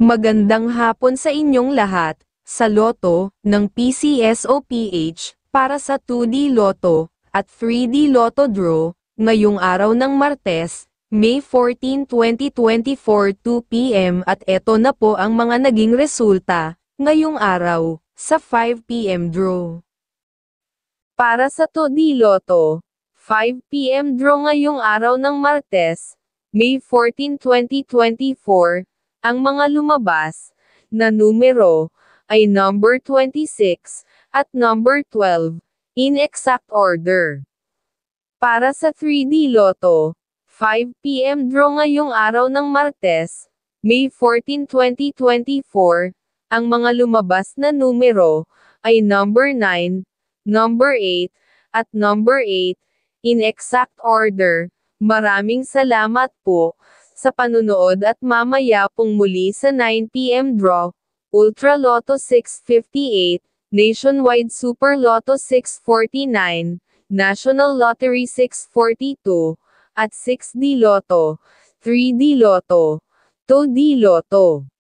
Magandang hapon sa inyong lahat. Sa Lotto ng PCSOPH para sa 2D Lotto at 3D Lotto Draw ngayong araw ng Martes, May 14, 2024 2 p.m. at eto na po ang mga naging resulta ngayong araw sa 5 p.m. draw. Para sa 2D Lotto, 5 p.m. draw ngayong araw ng Martes, May 14, 2024, ang mga lumabas na numero ay number 26 at number 12 in exact order. Para sa 3D Lotto, 5 p.m. draw ngayong araw ng Martes, May 14, 2024, ang mga lumabas na numero ay number 9, number 8, at number 8 in exact order. Maraming salamat po sa panunood at mamaya pong muli sa 9 p.m. draw, Ultra Lotto 658, Nationwide Super Lotto 649, National Lottery 642, at 6D Lotto, 3D Lotto, 2D Lotto.